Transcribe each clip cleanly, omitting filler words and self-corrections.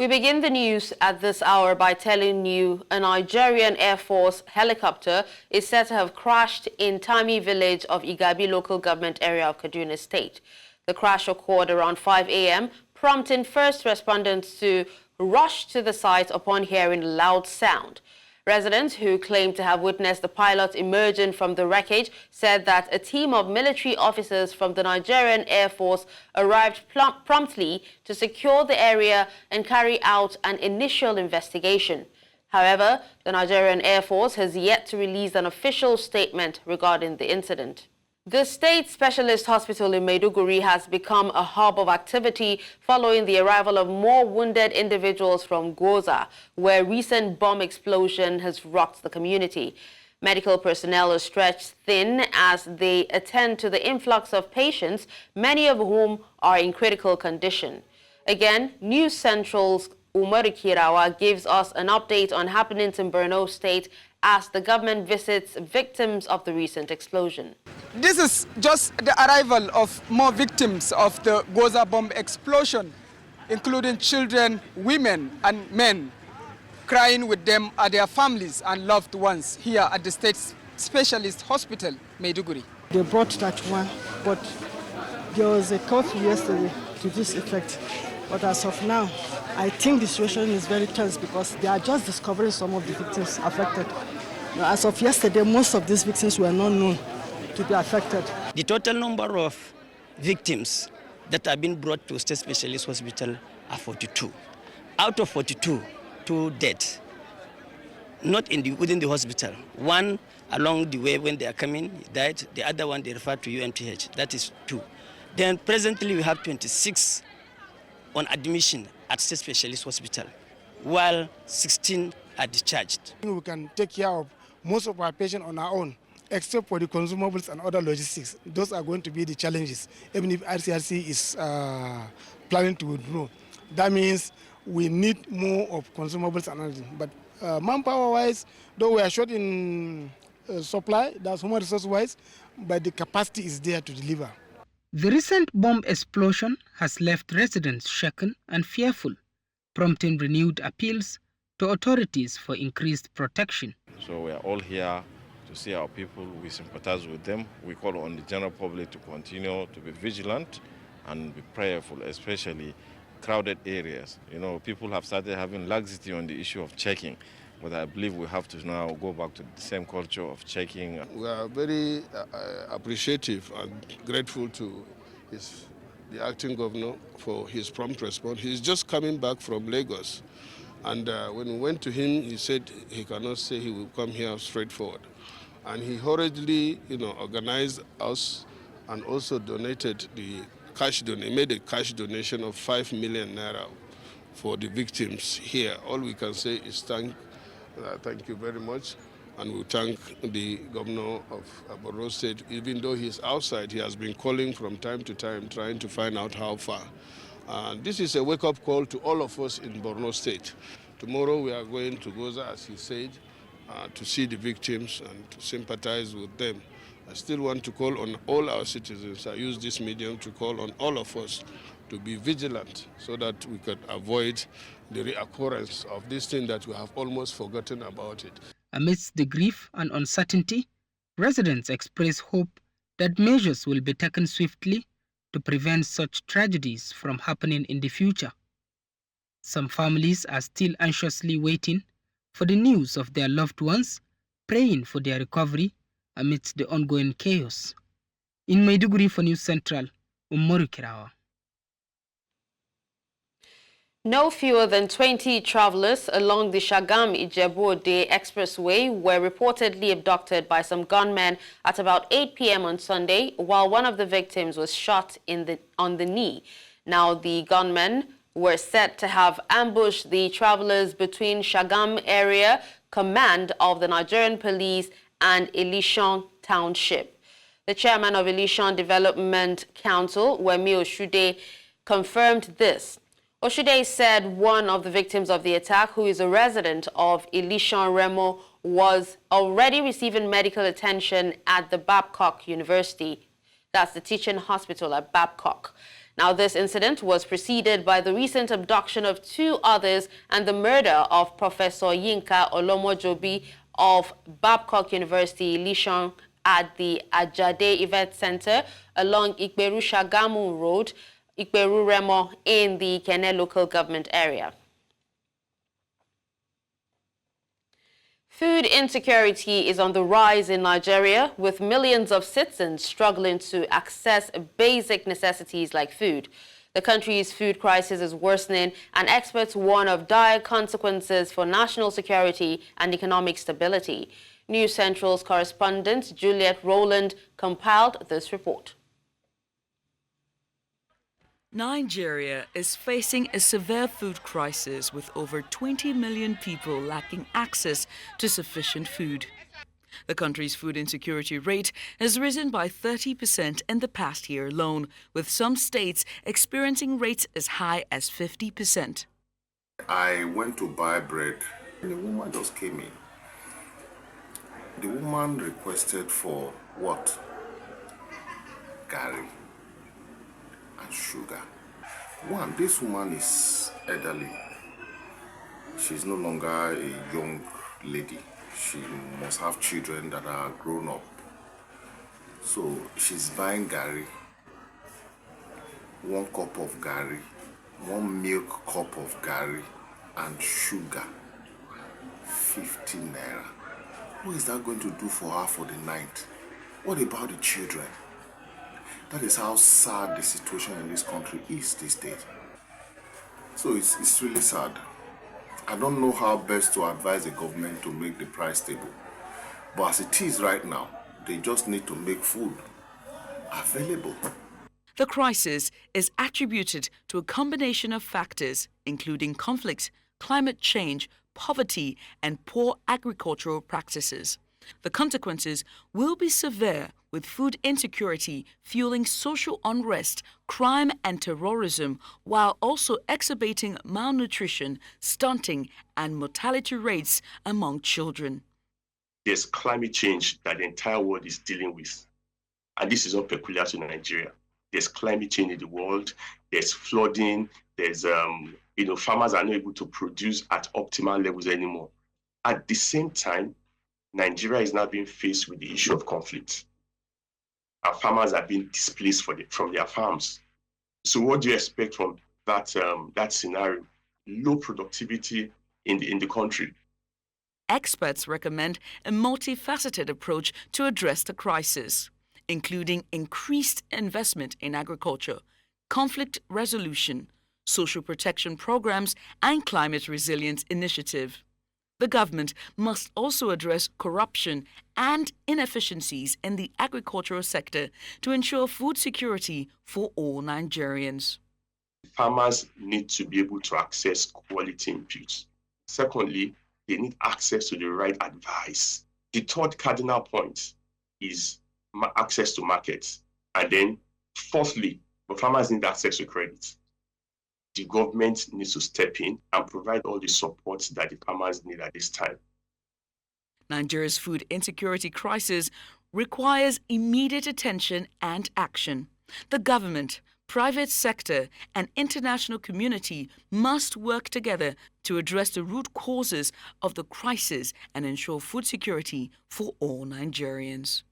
We begin the news at this hour by telling you a Nigerian Air Force helicopter is said to have crashed in Tami village of Igabi local government area of Kaduna State. The crash occurred around 5 a.m., prompting first responders to rush to the site upon hearing loud sound. Residents who claim to have witnessed the pilot emerging from the wreckage said that a team of military officers from the Nigerian Air Force arrived promptly to secure the area and carry out an initial investigation. However, the Nigerian Air Force has yet to release an official statement regarding the incident. The State Specialist Hospital in Maiduguri has become a hub of activity following the arrival of more wounded individuals from Goza, where recent bomb explosion has rocked the community. Medical personnel are stretched thin as they attend to the influx of patients, many of whom are in critical condition. Again, News Central's Umaru Kirawa gives us an update on happenings in Borno State as the government visits victims of the recent explosion. This is just the arrival of more victims of the Goza bomb explosion, including children, women, and men. Crying with them are their families and loved ones here at the State Specialist Hospital, Maiduguri. They brought that one, but there was a curfew yesterday to this effect. But as of now, I think the situation is very tense because they are just discovering some of the victims affected. As of yesterday, most of these victims were not known to be affected. The total number of victims that have been brought to State Specialist Hospital are 42. Out of 42, 2 dead. Not within the hospital. One along the way when they are coming, he died. The other one they referred to UMTH. That is 2. Then presently we have 26 on admission at State Specialist Hospital, while 16 are discharged. We can take care of most of our patients on our own, except for the consumables and other logistics. Those are going to be the challenges, even if RCRC is planning to withdraw. That means we need more of consumables and other things. But manpower-wise, though we are short in supply, that's human resource-wise, but the capacity is there to deliver. The recent bomb explosion has left residents shaken and fearful, prompting renewed appeals to authorities for increased protection. So we are all here to see our people. We sympathize with them. We call on the general public to continue to be vigilant and be prayerful, especially crowded areas. You know, people have started having laxity on the issue of checking, but I believe we have to now go back to the same culture of checking. We are very appreciative and grateful to the acting governor for his prompt response. He's just coming back from Lagos, and when we went to him, he said he cannot say he will come here straightforward. And he hurriedly, organized us and also donated the cash made a cash donation of 5 million naira for the victims here. All we can say is thank you very much, and we thank the governor of Borno State. Even though he's outside, he has been calling from time to time, trying to find out how far. This is a wake-up call to all of us in Borno State. Tomorrow we are going to Goza, as he said, to see the victims and to sympathize with them. I still want to call on all our citizens. I use this medium to call on all of us to be vigilant so that we can avoid the reoccurrence of this thing that we have almost forgotten about it. Amidst the grief and uncertainty, residents express hope that measures will be taken swiftly to prevent such tragedies from happening in the future. Some families are still anxiously waiting for the news of their loved ones, praying for their recovery amidst the ongoing chaos. In Maiduguri for News Central, Umaru Kirawa. No fewer than 20 travelers along the Shagam-Ijebu-Ode expressway were reportedly abducted by some gunmen at about 8 p.m. on Sunday, while one of the victims was shot on the knee. Now, the gunmen were said to have ambushed the travelers between Shagam area command of the Nigerian police and Ilishan Township. The chairman of Ilishan Development Council, Wemi Oshude, confirmed this. Oshude said one of the victims of the attack, who is a resident of Ilishan Remo, was already receiving medical attention at the Babcock University. That's the teaching hospital at Babcock. Now, this incident was preceded by the recent abduction of 2 others and the murder of Professor Yinka Olomojobi of Babcock University, Lishon, at the Ajade Event Center along Ikperu-Shagamu Road, Ikperu-Remo, in the Ikenne local government area. Food insecurity is on the rise in Nigeria, with millions of citizens struggling to access basic necessities like food. The country's food crisis is worsening, and experts warn of dire consequences for national security and economic stability. News Central's correspondent Juliet Rowland compiled this report. Nigeria is facing a severe food crisis with over 20 million people lacking access to sufficient food. The country's food insecurity rate has risen by 30% in the past year alone, with some states experiencing rates as high as 50%. I went to buy bread and the woman just came in. The woman requested for what? Gari and sugar. One, this woman is elderly. She's no longer a young lady. She must have children that are grown up. So she's buying gari, 1 cup of gari, 1 milk cup of gari, and sugar, 50 naira. What is that going to do for her for the night? What about the children? That is how sad the situation in this country is these days. So it's really sad. I don't know how best to advise the government to make the price stable. But as it is right now, they just need to make food available. The crisis is attributed to a combination of factors, including conflict, climate change, poverty, and poor agricultural practices. The consequences will be severe, with food insecurity fueling social unrest, crime and terrorism, while also exacerbating malnutrition, stunting, and mortality rates among children. There's climate change that the entire world is dealing with, and this is not peculiar to Nigeria. There's climate change in the world, there's flooding, there's, farmers are not able to produce at optimal levels anymore. At the same time, Nigeria is now being faced with the issue of conflict. Our farmers are being displaced from their farms. So what do you expect from that scenario? Low productivity in the country. Experts recommend a multifaceted approach to address the crisis, including increased investment in agriculture, conflict resolution, social protection programs, and climate resilience initiative. The government must also address corruption and inefficiencies in the agricultural sector to ensure food security for all Nigerians. Farmers need to be able to access quality inputs. Secondly, they need access to the right advice. The third cardinal point is access to markets. And then fourthly, the farmers need access to credit. The government needs to step in and provide all the support that the farmers need at this time. Nigeria's food insecurity crisis requires immediate attention and action. The government, private sector, and international community must work together to address the root causes of the crisis and ensure food security for all Nigerians.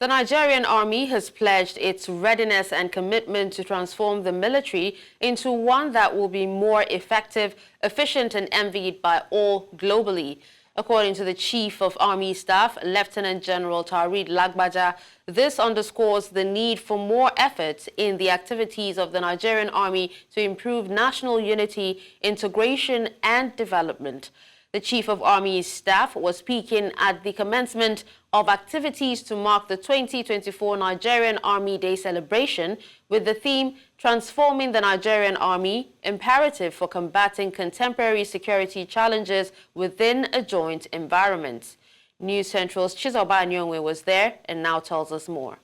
The Nigerian Army has pledged its readiness and commitment to transform the military into one that will be more effective, efficient, and envied by all globally. According to the Chief of Army Staff, Lieutenant General Tarid Lagbaja, this underscores the need for more efforts in the activities of the Nigerian Army to improve national unity, integration, and development. The Chief of Army Staff was speaking at the commencement of activities to mark the 2024 Nigerian Army Day celebration with the theme, Transforming the Nigerian Army, Imperative for Combating Contemporary Security Challenges Within a Joint Environment. News Central's Chizoba Nyongwe was there and now tells us more.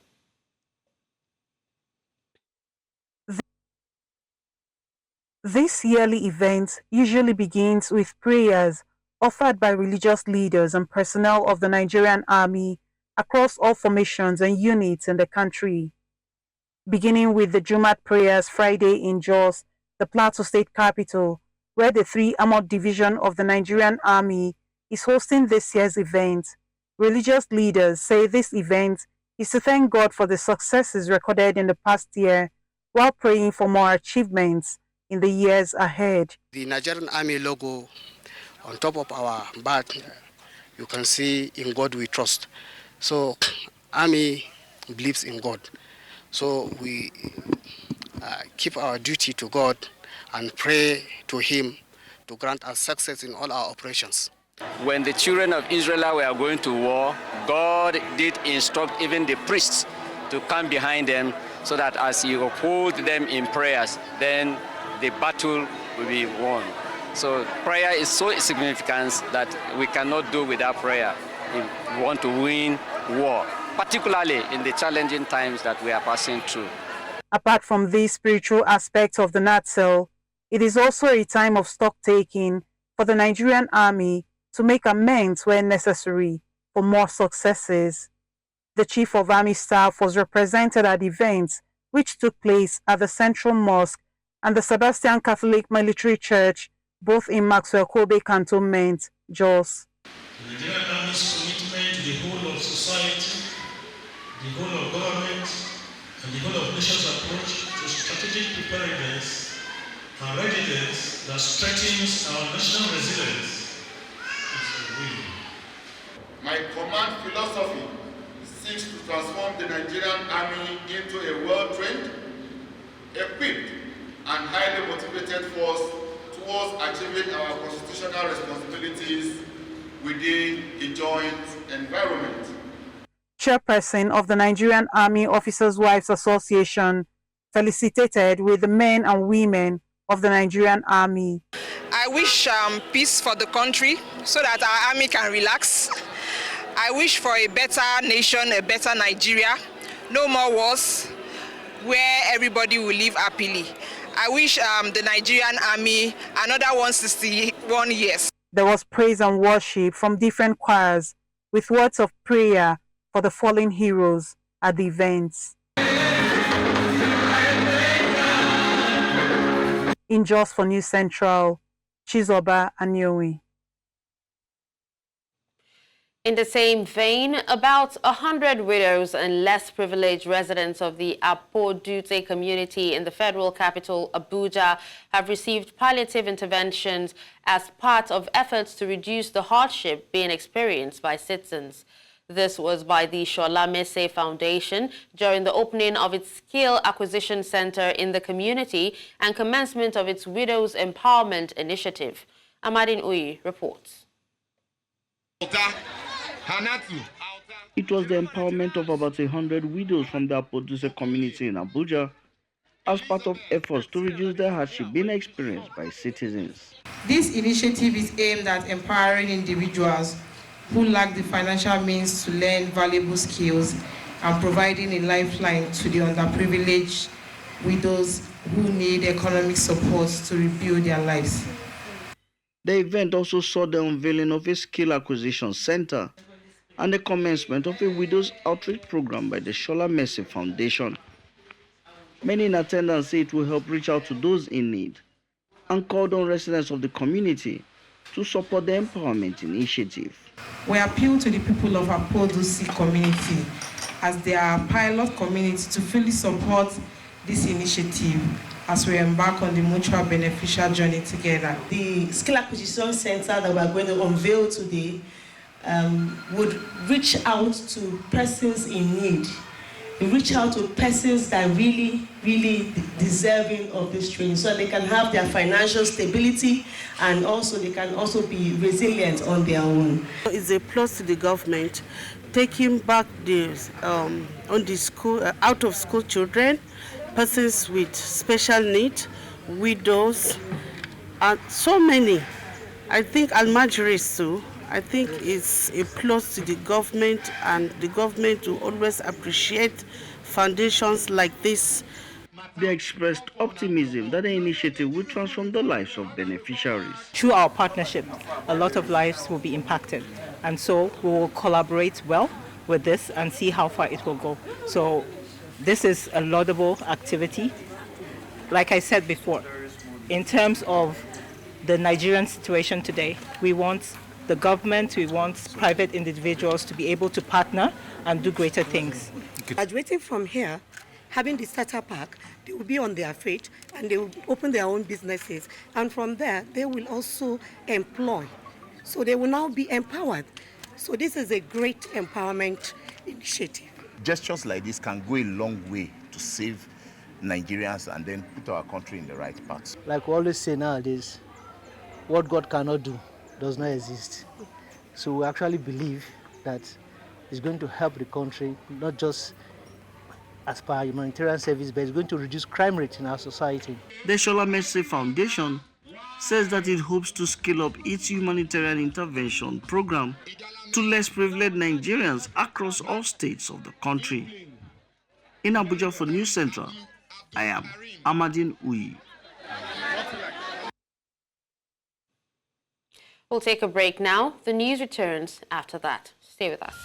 This yearly event usually begins with prayers offered by religious leaders and personnel of the Nigerian Army across all formations and units in the country. Beginning with the Jumat prayers Friday in Jos, the Plateau State capital, where the 3 Armored Division of the Nigerian Army is hosting this year's event. Religious leaders say this event is to thank God for the successes recorded in the past year while praying for more achievements in the years ahead. The Nigerian Army logo on top of our badge, you can see "In God We Trust." So, Army believes in God. So we keep our duty to God and pray to Him to grant us success in all our operations. When the children of Israel were going to war, God did instruct even the priests to come behind them so that as He uphold them in prayers, then the battle will be won. So prayer is so significant that we cannot do without prayer if we want to win war, particularly in the challenging times that we are passing through. Apart from these spiritual aspects of the NATSEL, it is also a time of stock-taking for the Nigerian Army to make amends where necessary for more successes. The Chief of Army Staff was represented at events which took place at the Central Mosque and the Sebastian Catholic Military Church, both in Maxwell Kobe Cantonment, Jos. The Nigerian Army's commitment to the whole of society, the whole of government, and the whole of nation's approach to strategic preparedness and readiness that strengthens our national resilience. My command philosophy seeks to transform the Nigerian Army into a well-trained, equipped, and highly motivated force towards achieving our constitutional responsibilities within a joint environment. Chairperson of the Nigerian Army Officers' Wives Association felicitated with the men and women of the Nigerian Army. I wish peace for the country so that our army can relax. I wish for a better nation, a better Nigeria, no more wars, where everybody will live happily. I wish the Nigerian Army another 161 years. There was praise and worship from different choirs with words of prayer for the fallen heroes at the events. In Jos for News Central, Chizoba Anyowi. In the same vein, about 100 widows and less privileged residents of the Apo-Dute community in the federal capital, Abuja, have received palliative interventions as part of efforts to reduce the hardship being experienced by citizens. This was by the Shola Mese Foundation during the opening of its Skill Acquisition Center in the community and commencement of its Widows Empowerment Initiative. Amadin Uyi reports. It was the empowerment of about 100 widows from the Apo-Dute community in Abuja as part of efforts to reduce the hardship being experienced by citizens. This initiative is aimed at empowering individuals who lack the financial means to learn valuable skills and providing a lifeline to the underprivileged widows who need economic support to rebuild their lives. The event also saw the unveiling of a skill acquisition center and the commencement of a widows outreach program by the Shola Mese Foundation. Many in attendance say it will help reach out to those in need and called on residents of the community to support the empowerment initiative. We appeal to the people of Apo-Dute community as their pilot community to fully support this initiative as we embark on the mutual beneficial journey together. The Skill Acquisition Center that we are going to unveil today would reach out to persons in need. We reach out to persons that really deserving of this training so they can have their financial stability and also they can also be resilient on their own. It's a plus to the government taking back the on the school out of school children, persons with special needs, widows, and so many. I think almajiris too. I think it's a plus to the government, and the government will always appreciate foundations like this. They expressed optimism that the initiative will transform the lives of beneficiaries. Through our partnership, a lot of lives will be impacted, and so we will collaborate well with this and see how far it will go. So this is a laudable activity. Like I said before, in terms of the Nigerian situation today, we want the government, we want private individuals to be able to partner and do greater things. Graduating from here, having the starter pack, they will be on their feet and they will open their own businesses. And from there, they will also employ. So they will now be empowered. So this is a great empowerment initiative. Gestures like this can go a long way to save Nigerians and then put our country in the right path. Like we always say nowadays, what God cannot do does not exist. So we actually believe that it's going to help the country, not just as per humanitarian service, but it's going to reduce crime rate in our society. The Shola Mercy Foundation says that it hopes to scale up its humanitarian intervention program to less privileged Nigerians across all states of the country. In Abuja for News Central, I am Amadine Uyi. We'll take a break now. The news returns after that. Stay with us.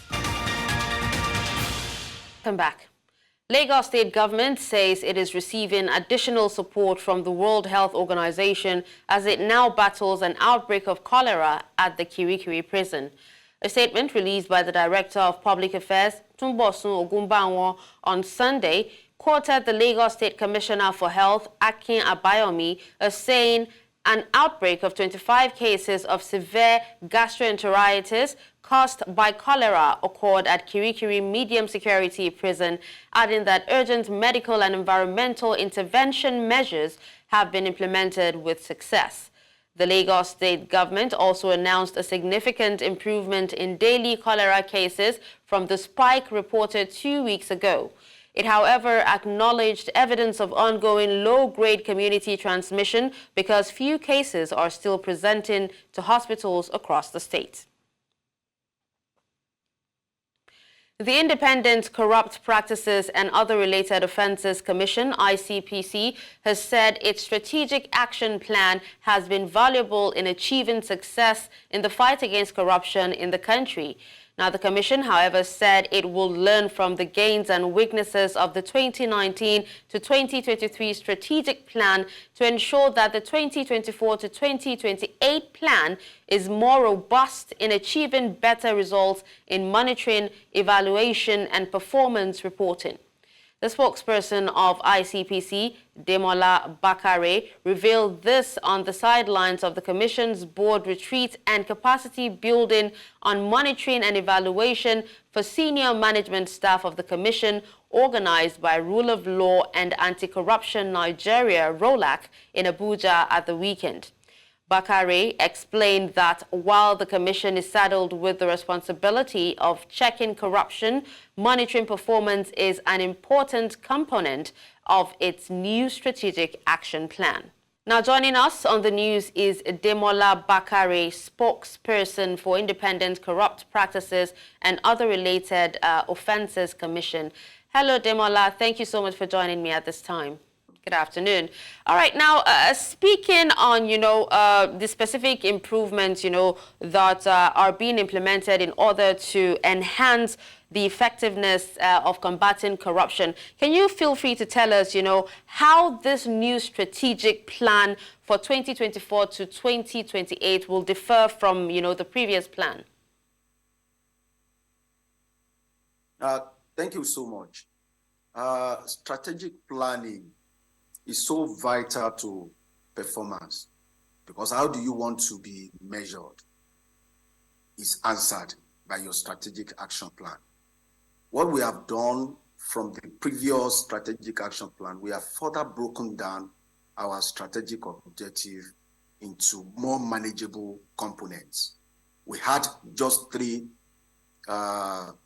Come back. Lagos State government says it is receiving additional support from the World Health Organization as it now battles an outbreak of cholera at the Kirikiri prison. A statement released by the Director of Public Affairs, Tumbosun Ogumbanwo, on Sunday quoted the Lagos State Commissioner for Health, Akin Abayomi, as saying an outbreak of 25 cases of severe gastroenteritis caused by cholera occurred at Kirikiri Medium Security Prison, adding that urgent medical and environmental intervention measures have been implemented with success. The Lagos State government also announced a significant improvement in daily cholera cases from the spike reported 2 weeks ago. It, however, acknowledged evidence of ongoing low-grade community transmission because few cases are still presenting to hospitals across the state. The Independent Corrupt Practices and Other Related Offences Commission, ICPC, has said its strategic action plan has been valuable in achieving success in the fight against corruption in the country. Now, the Commission, however, said it will learn from the gains and weaknesses of the 2019 to 2023 strategic plan to ensure that the 2024 to 2028 plan is more robust in achieving better results in monitoring, evaluation, and performance reporting. The spokesperson of ICPC, Demola Bakare, revealed this on the sidelines of the Commission's board retreat and capacity building on monitoring and evaluation for senior management staff of the Commission, organized by Rule of Law and Anti-Corruption Nigeria, ROLAC, in Abuja at the weekend. Bakare explained that while the Commission is saddled with the responsibility of checking corruption, monitoring performance is an important component of its new strategic action plan. Now, joining us on the news is Demola Bakare, spokesperson for Independent Corrupt Practices and Other Related Offences Commission. Hello, Demola. Thank you so much for joining me at this time. Good afternoon. All right, now speaking on, the specific improvements, that are being implemented in order to enhance the effectiveness of combating corruption. Can you feel free to tell us, how this new strategic plan for 2024 to 2028 will differ from, the previous plan? Thank you so much. Strategic planning is so vital to performance, because how do you want to be measured is answered by your strategic action plan. What we have done from the previous strategic action plan, we have further broken down our strategic objective into more manageable components. We had just 3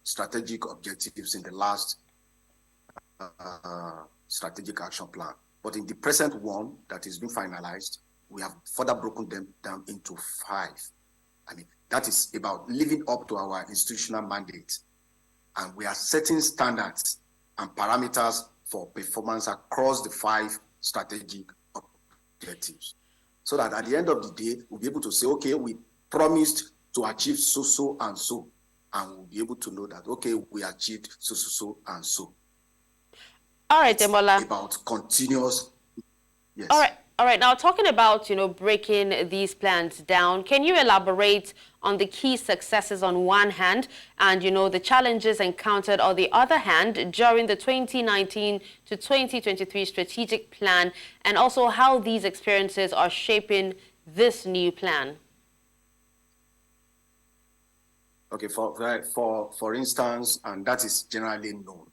strategic objectives in the last strategic action plan. But in the present one that is being finalized, we have further broken them down into 5. That is about living up to our institutional mandate. And we are setting standards and parameters for performance across the 5 strategic objectives. So that at the end of the day, we'll be able to say, okay, we promised to achieve so, and so. and we'll be able to know that, okay, we achieved so, and so. All right, Demola. About continuous, yes. All right. Now, talking about, breaking these plans down, can you elaborate on the key successes on one hand and, the challenges encountered on the other hand during the 2019 to 2023 strategic plan, and also how these experiences are shaping this new plan? Okay, for instance, and that is generally known,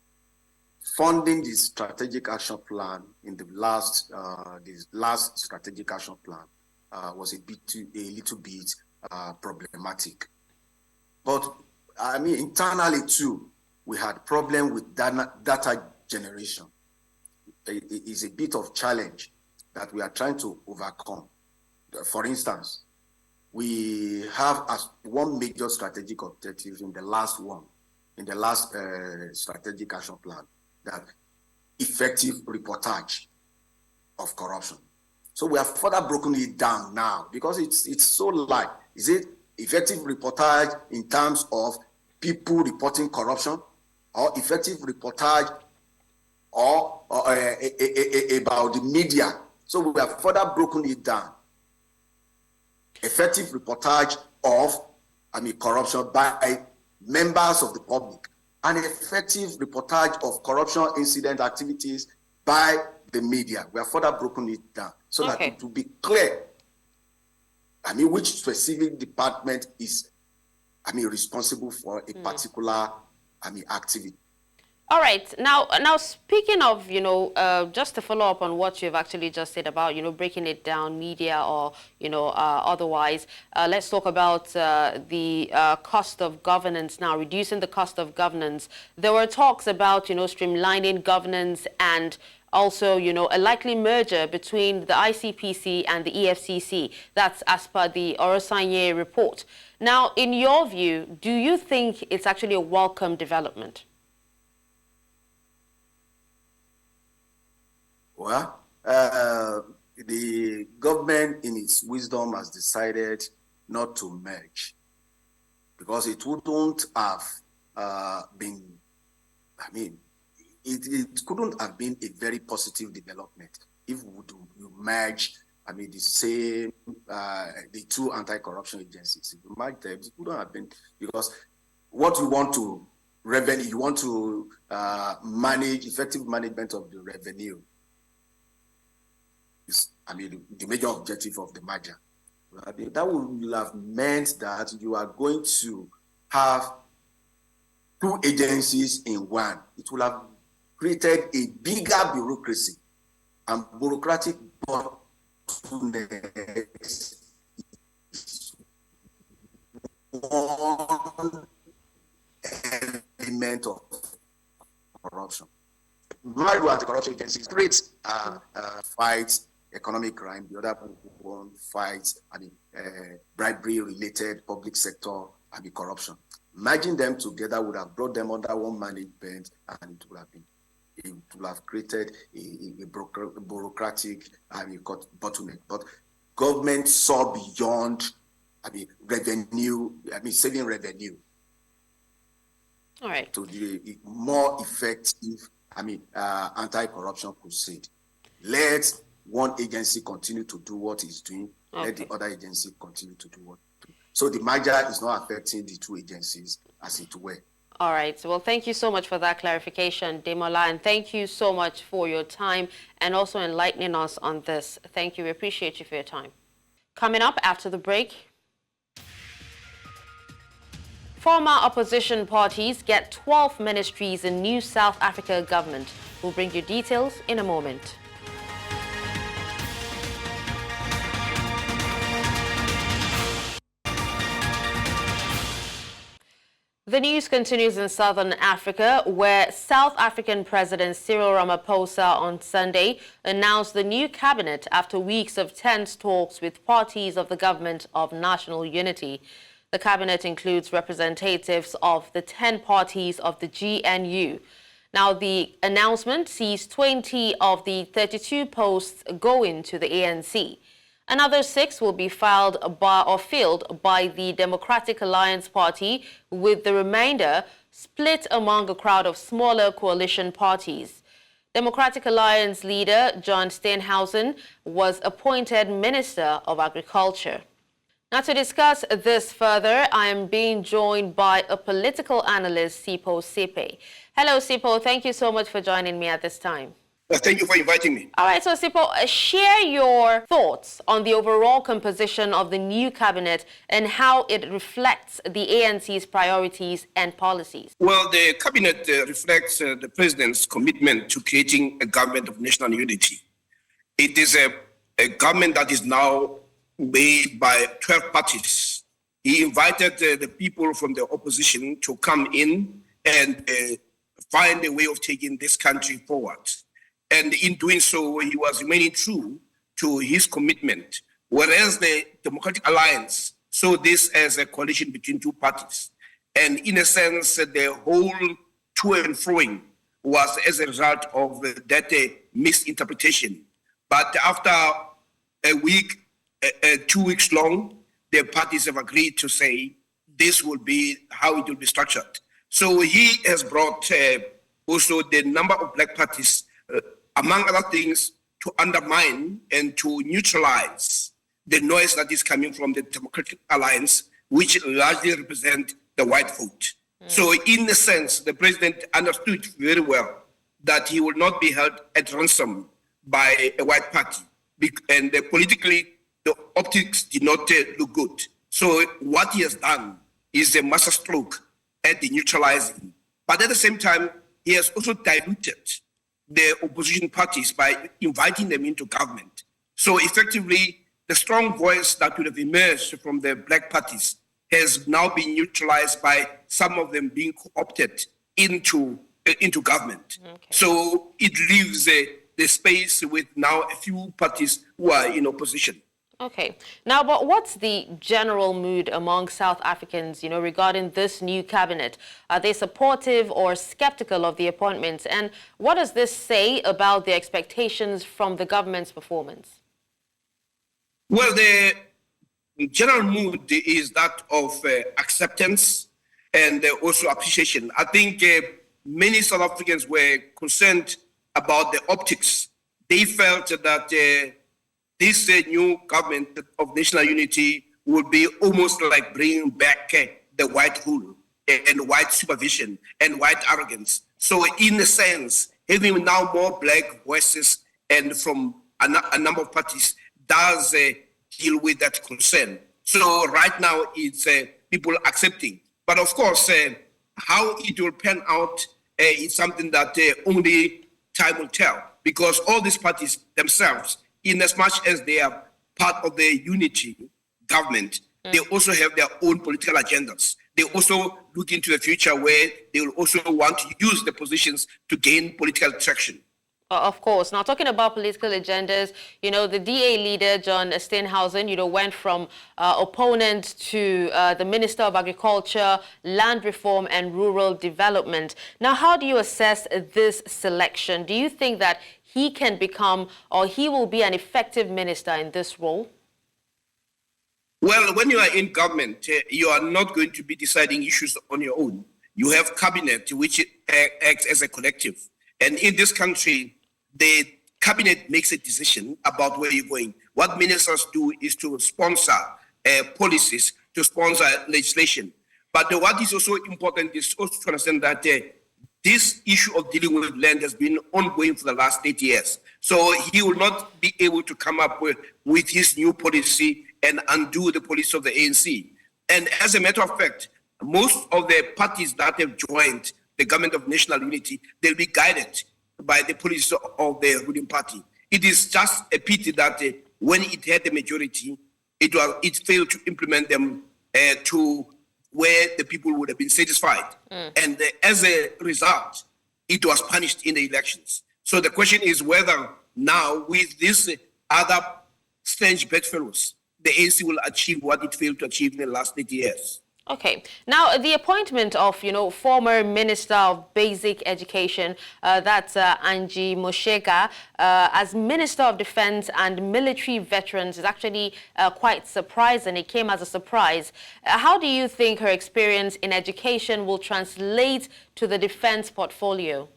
funding the strategic action plan in the last strategic action plan was a little bit problematic. But I mean, internally too, we had problem with data generation. It is a bit of challenge that we are trying to overcome. For instance, we have as one major strategic objective in the last strategic action plan, that effective reportage of corruption. So we have further broken it down now because it's so light. Is it effective reportage in terms of people reporting corruption, or effective reportage or about the media? So we have further broken it down. Effective reportage of corruption by members of the public, and effective reportage of corruption incident activities by the media. We have further broken it down so that it will be clear, which specific department is, responsible for a particular, activity. All right. Now speaking of, just to follow up on what you've actually just said about, breaking it down, media or, otherwise, let's talk about the cost of governance now, reducing the cost of governance. There were talks about, streamlining governance and also, a likely merger between the ICPC and the EFCC. That's as per the Orosanye report. Now, in your view, do you think it's actually a welcome development? Well, the government in its wisdom has decided not to merge because it wouldn't have been, it couldn't have been a very positive development if you merge, the same, the two anti-corruption agencies. If you merge them, it wouldn't have been, because what you want to revenue, you want to manage effective management of the revenue. The major objective of the merger. That would have meant that you are going to have two agencies in one. It will have created a bigger bureaucracy and bureaucratic bottlenecks. One element of corruption. Why anti-corruption agencies create fights economic crime, the other one fights bribery-related public sector corruption. Merging them together would have brought them under one management, and it would have created a bureaucratic bottleneck. But government saw beyond revenue, saving revenue. All right. To the more effective anti-corruption crusade. Let one agency continue to do what it's doing. Okay. Let the other agency continue to do what it's doing. So the merger is not affecting the two agencies as it were. All right. Well, thank you so much for that clarification, Demola, and thank you so much for your time and also enlightening us on this. Thank you. We appreciate you for your time. Coming up after the break, former opposition parties get 12 ministries in new South Africa government. We'll bring you details in a moment. The news continues in Southern Africa, where South African President Cyril Ramaphosa on Sunday announced the new cabinet after weeks of tense talks with parties of the Government of National Unity. The cabinet includes representatives of the 10 parties of the GNU. Now, the announcement sees 20 of the 32 posts going to the ANC. Another 6 will be filled by the Democratic Alliance Party, with the remainder split among a crowd of smaller coalition parties. Democratic Alliance leader John Steenhuisen was appointed Minister of Agriculture. Now, to discuss this further, I am being joined by a political analyst, Sipo Sepe. Hello, Sipo. Thank you so much for joining me at this time. Thank you for inviting me. All right, so Sipo, share your thoughts on the overall composition of the new cabinet and how it reflects the ANC's priorities and policies. Well, the cabinet reflects the president's commitment to creating a government of national unity. It is a government that is now made by 12 parties. He invited the people from the opposition to come in and find a way of taking this country forward. And in doing so, he was remaining true to his commitment, whereas the Democratic Alliance saw this as a coalition between two parties. And in a sense, the whole to and froing was as a result of that misinterpretation. But after a week, 2 weeks long, the parties have agreed to say this will be how it will be structured. So he has brought also the number of black parties, among other things, to undermine and to neutralize the noise that is coming from the Democratic Alliance, which largely represent the white vote. So in a sense, the president understood very well that he will not be held at ransom by a white party. And politically, the optics did not look good. So what he has done is a masterstroke at the neutralizing. But at the same time, he has also diluted the opposition parties by inviting them into government. So effectively, the strong voice that would have emerged from the black parties has now been neutralized by some of them being co-opted into government. Okay. So it leaves the space with now a few parties who are in opposition. Okay. Now, but what's the general mood among South Africans, regarding this new cabinet? Are they supportive or skeptical of the appointments? And what does this say about the expectations from the government's performance? Well, the general mood is that of acceptance and also appreciation. I think many South Africans were concerned about the optics. They felt that this new government of national unity would be almost like bringing back the white rule and white supervision and white arrogance. So in a sense, having now more black voices and from a number of parties does deal with that concern. So right now it's people accepting. But of course, how it will pan out is something that only time will tell, because all these parties themselves, in as much as they are part of the unity government, they also have their own political agendas. They also look into the future where they will also want to use the positions to gain political traction. Of course. Now, talking about political agendas, the DA leader, John Steenhuisen, went from opponent to the Minister of Agriculture, Land Reform and Rural Development. Now, how do you assess this selection? Do you think that he can become, or he will be an effective minister in this role? Well, when you are in government, you are not going to be deciding issues on your own. You have cabinet, which acts as a collective. And in this country, the cabinet makes a decision about where you're going. What ministers do is to sponsor policies, to sponsor legislation. But what is also important is also to understand that this issue of dealing with land has been ongoing for the last 8 years. So he will not be able to come up with his new policy and undo the policy of the ANC. And as a matter of fact, most of the parties that have joined the government of national unity, they'll be guided by the policy of the ruling party. It is just a pity that when it had the majority, it failed to implement them to where the people would have been satisfied. And as a result, it was punished in the elections. So the question is whether now with these other strange bedfellows, the ANC will achieve what it failed to achieve in the last 8 years. Okay. Now, the appointment of, former Minister of Basic Education, that's Angie Moshega, as Minister of Defense and Military Veterans is actually quite surprising. It came as a surprise. How do you think her experience in education will translate to the defense portfolio?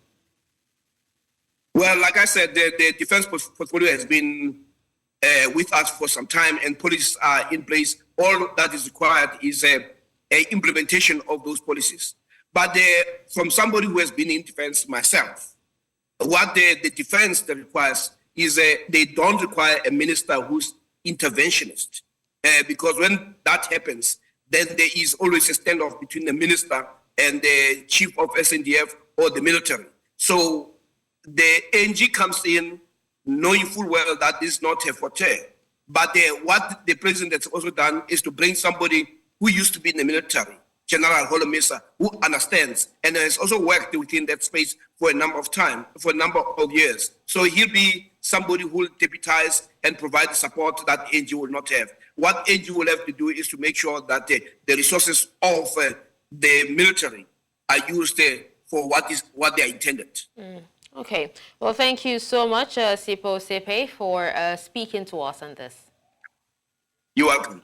Well, like I said, the defense portfolio has been with us for some time, and policies are in place. All that is required is a implementation of those policies. But from somebody who has been in defense myself, what the defense that requires is they don't require a minister who's interventionist, because when that happens, then there is always a standoff between the minister and the chief of SNDF or the military. So the NG comes in knowing full well that this is not her forte. But what the president has also done is to bring somebody who used to be in the military, General Holomesa, who understands and has also worked within that space for a number of years. So he'll be somebody who will deputize and provide the support that NG will not have. What NG will have to do is to make sure that the resources of the military are used for what they are intended. Okay. Well, thank you so much, Sipo Sepe, for speaking to us on this. You're welcome.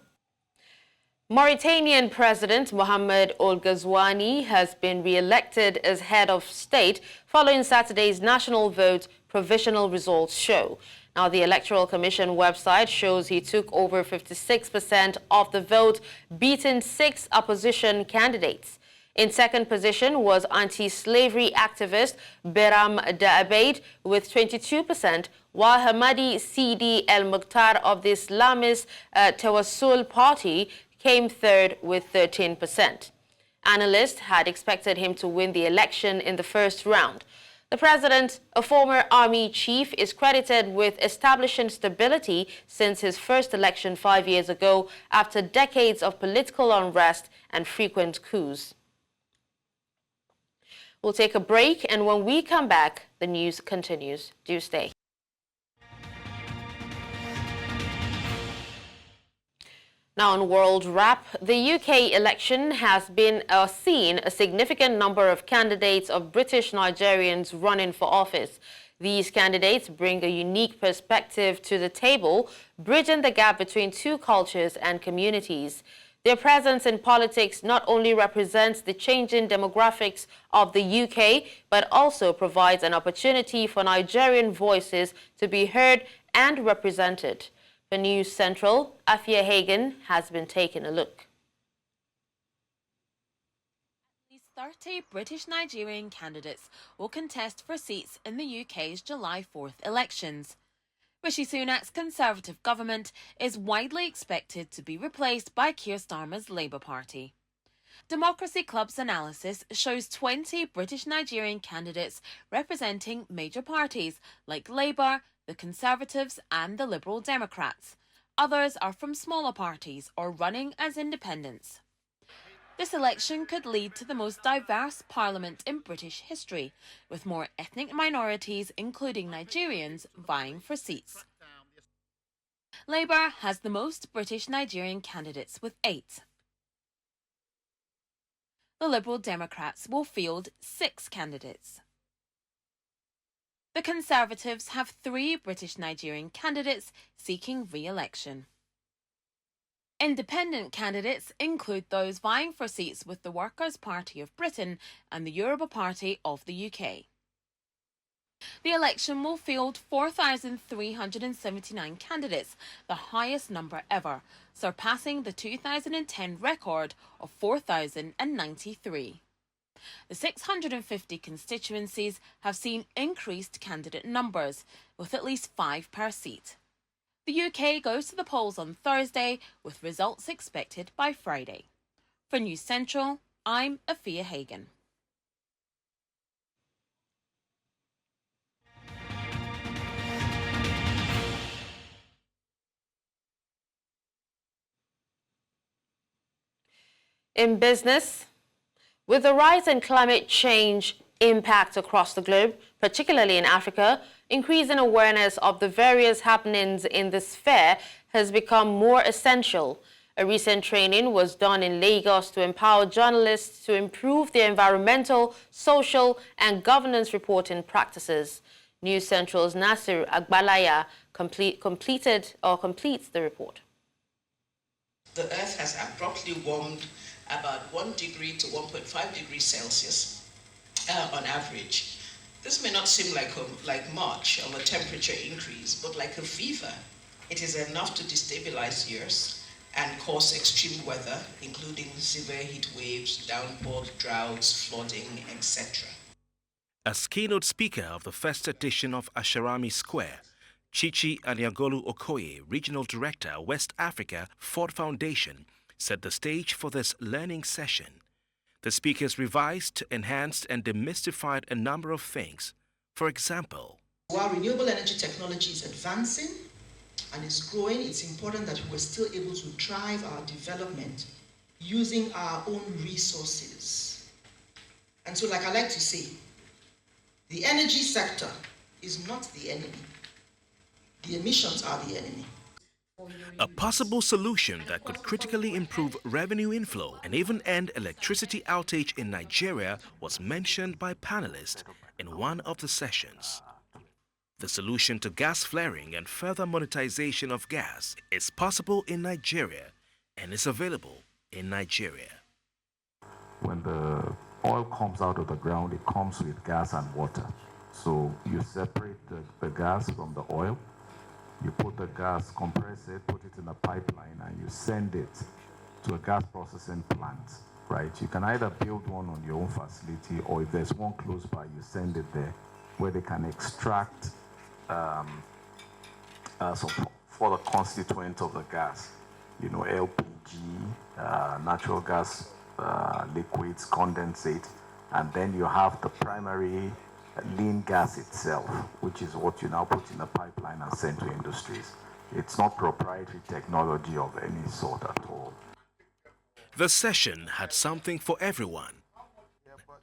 Mauritanian President Mohamed Ould Ghazouani has been re-elected as head of state following Saturday's national vote provisional results show. Now, the Electoral Commission website shows he took over 56% of the vote, beating 6 opposition candidates. In second position was anti-slavery activist Beram Da'abeid with 22%, while Hamadi Sidi El Mukhtar of the Islamist Tawassul Party came third with 13%. Analysts had expected him to win the election in the first round. The president, a former army chief, is credited with establishing stability since his first election 5 years ago after decades of political unrest and frequent coups. We'll take a break, and when we come back, the news continues. Do stay. Now, on World Wrap, the UK election has been seen a significant number of candidates of British Nigerians running for office. These candidates bring a unique perspective to the table, bridging the gap between two cultures and communities. Their presence in politics not only represents the changing demographics of the UK, but also provides an opportunity for Nigerian voices to be heard and represented. For News Central, Afia Hagen has been taking a look. At least 30 British Nigerian candidates will contest for seats in the UK's July 4th elections. Rishi Sunak's Conservative government is widely expected to be replaced by Keir Starmer's Labour Party. Democracy Club's analysis shows 20 British Nigerian candidates representing major parties like Labour, the Conservatives and the Liberal Democrats. Others are from smaller parties or running as independents. This election could lead to the most diverse parliament in British history, with more ethnic minorities, including Nigerians, vying for seats. Labour has the most British Nigerian candidates with 8. The Liberal Democrats will field 6 candidates. The Conservatives have 3 British Nigerian candidates seeking re-election. Independent candidates include those vying for seats with the Workers' Party of Britain and the Yoruba Party of the UK. The election will field 4,379 candidates, the highest number ever, surpassing the 2010 record of 4,093. The 650 constituencies have seen increased candidate numbers, with at least 5 per seat. The UK goes to the polls on Thursday, with results expected by Friday. For News Central, I'm Afia Hagen. In business, with the rise in climate change impact across the globe, particularly in Africa, increasing awareness of the various happenings in this sphere has become more essential. A recent training was done in Lagos to empower journalists to improve their environmental, social, and governance reporting practices. News Central's Nasir Agbalaya completes the report. The Earth has abruptly warmed about 1 degree to 1.5 degrees Celsius on average. This may not seem like much of a temperature increase, but like a fever, it is enough to destabilize the Earth and cause extreme weather, including severe heat waves, downpour, droughts, flooding, etc. As keynote speaker of the first edition of Asharami Square, Chichi Anyagolu Okoye, Regional Director, West Africa, Ford Foundation, set the stage for this learning session. The speakers revised, enhanced, and demystified a number of things. For example, while renewable energy technology is advancing and is growing, it's important that we're still able to drive our development using our own resources. And so, like I like to say, the energy sector is not the enemy. The emissions are the enemy. a possible solution that could critically improve revenue inflow and even end electricity outage in Nigeria was mentioned by panelists in one of the sessions. The solution to gas flaring and further monetization of gas is possible in Nigeria and is available in Nigeria. When the oil comes out of the ground, it comes with gas and water. So you separate the gas from the oil. You put the gas, compress it, put it in a pipeline, and you send it to a gas processing plant, right? You can either build one on your own facility, or if there's one close by, you send it there, where they can extract some for the constituent of the gas, you know, LPG, natural gas, liquids, condensate, and then you have the primary lean gas itself, which is what you now put in a pipeline and send to industries. It's not proprietary technology of any sort at all. The session had something for everyone.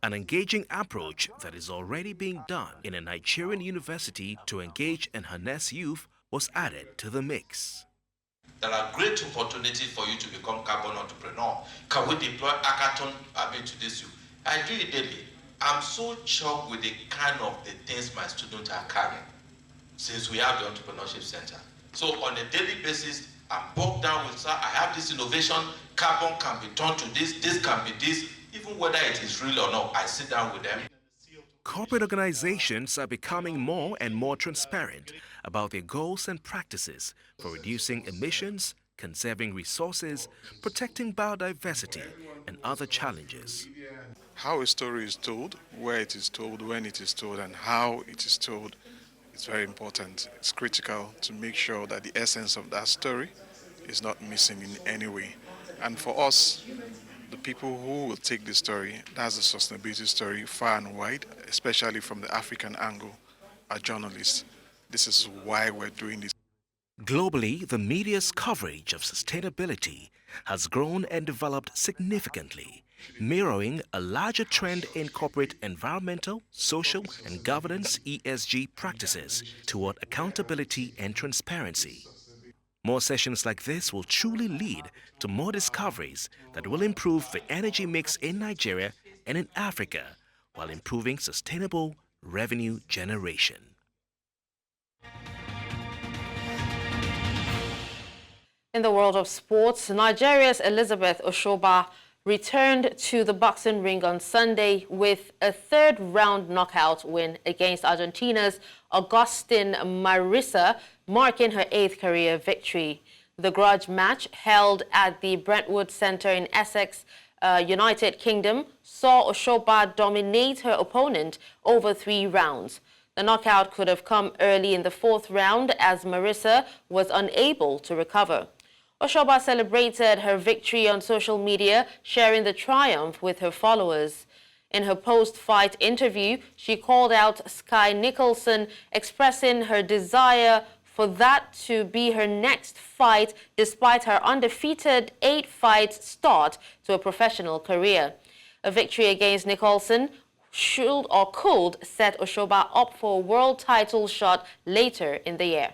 An engaging approach that is already being done in a Nigerian university to engage and harness youth was added to the mix. There are great opportunities for you to become carbon entrepreneur. Can we deploy hackathon to this youth? I do it daily. I'm so shocked with the kind of the things my students are carrying since we have the Entrepreneurship Center. So on a daily basis, I'm bogged down with, sir, I have this innovation, carbon can be turned to this can be this, even whether it is real or not, I sit down with them. Corporate organizations are becoming more and more transparent about their goals and practices for reducing emissions, conserving resources, protecting biodiversity, and other challenges. How a story is told, where it is told, when it is told, and how it is told is very important. It's critical to make sure that the essence of that story is not missing in any way. And for us, the people who will take this story, that's the sustainability story far and wide, especially from the African angle, are journalists. This is why we're doing this. Globally, the media's coverage of sustainability has grown and developed significantly, mirroring a larger trend in corporate environmental, social, and governance (ESG) practices toward accountability and transparency. More sessions like this will truly lead to more discoveries that will improve the energy mix in Nigeria and in Africa while improving sustainable revenue generation. In the world of sports, Nigeria's Elizabeth Osogbo returned to the boxing ring on Sunday with a third-round knockout win against Argentina's Agustin Marisa, marking her 8th career victory. The grudge match, held at the Brentwood Centre in Essex, United Kingdom, saw Osogbo dominate her opponent over 3 rounds. The knockout could have come early in the 4th round as Marisa was unable to recover. Osogbo celebrated her victory on social media, sharing the triumph with her followers. In her post-fight interview, she called out Sky Nicholson, expressing her desire for that to be her next fight despite her undefeated 8-fight start to a professional career. A victory against Nicholson could set Osogbo up for a world title shot later in the year.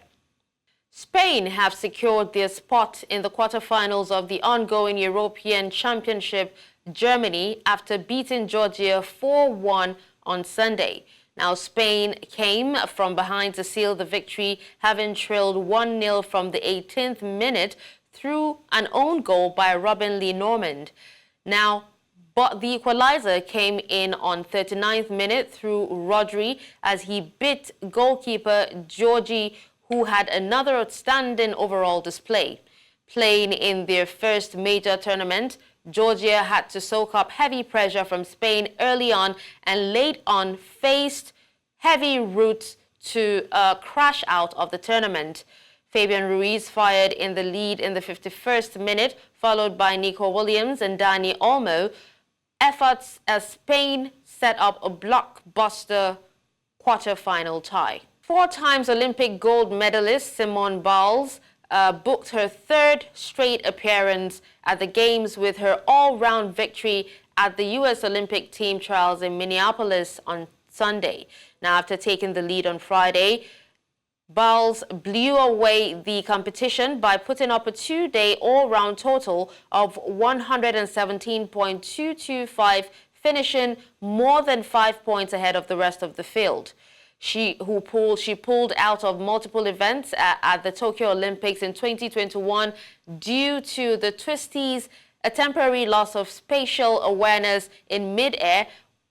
Spain have secured their spot in the quarterfinals of the ongoing European Championship Germany after beating Georgia 4-1 on Sunday. Now, Spain came from behind to seal the victory, having trailed 1-0 from the 18th minute through an own goal by Robin Lee Normand. Now, but the equalizer came in on 39th minute through Rodri as he beat goalkeeper Georgie, who had another outstanding overall display. Playing in their first major tournament, Georgia had to soak up heavy pressure from Spain early on and late on faced heavy routes to crash out of the tournament. Fabian Ruiz fired in the lead in the 51st minute, followed by Nico Williams and Dani Olmo. Efforts as Spain set up a blockbuster quarter-final tie. 4 times Olympic gold medalist Simone Biles booked her 3rd straight appearance at the Games with her all-round victory at the U.S. Olympic team trials in Minneapolis on Sunday. Now, after taking the lead on Friday, Biles blew away the competition by putting up a 2-day all-round total of 117.225, finishing more than 5 points ahead of the rest of the field. She pulled out of multiple events at the Tokyo Olympics in 2021 due to the twisties. A temporary loss of spatial awareness in mid-air,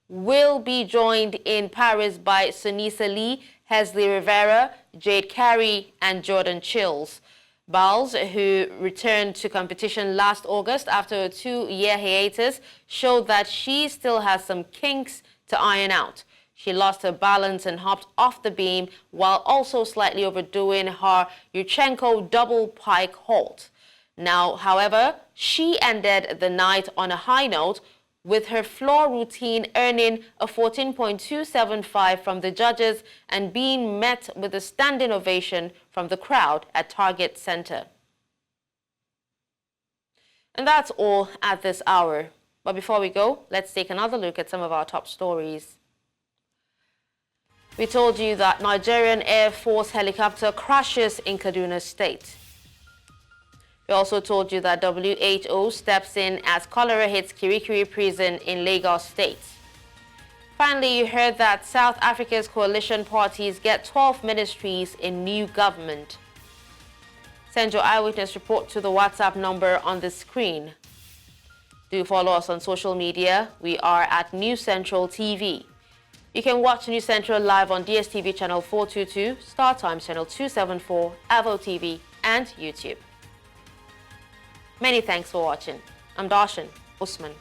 will be joined in Paris by Sunisa Lee, Hesley Rivera, Jade Carey, and Jordan Chills. Biles, who returned to competition last August after a 2-year hiatus, showed that she still has some kinks to iron out. She lost her balance and hopped off the beam while also slightly overdoing her Yurchenko double pike halt. Now, however, she ended the night on a high note, with her floor routine earning a 14.275 from the judges and being met with a standing ovation from the crowd at Target Center. And that's all at this hour. But before we go, let's take another look at some of our top stories. We told you that Nigerian Air Force helicopter crashes in Kaduna State. We also told you that WHO steps in as cholera hits Kirikiri prison in Lagos State. Finally, you heard that South Africa's coalition parties get 12 ministries in new government. Send your eyewitness report to the WhatsApp number on the screen. Do follow us on social media. We are at News Central TV. You can watch News Central live on DSTV channel 422, Star Times channel 274, Avo TV, and YouTube. Many thanks for watching. I'm Dashen. Usman.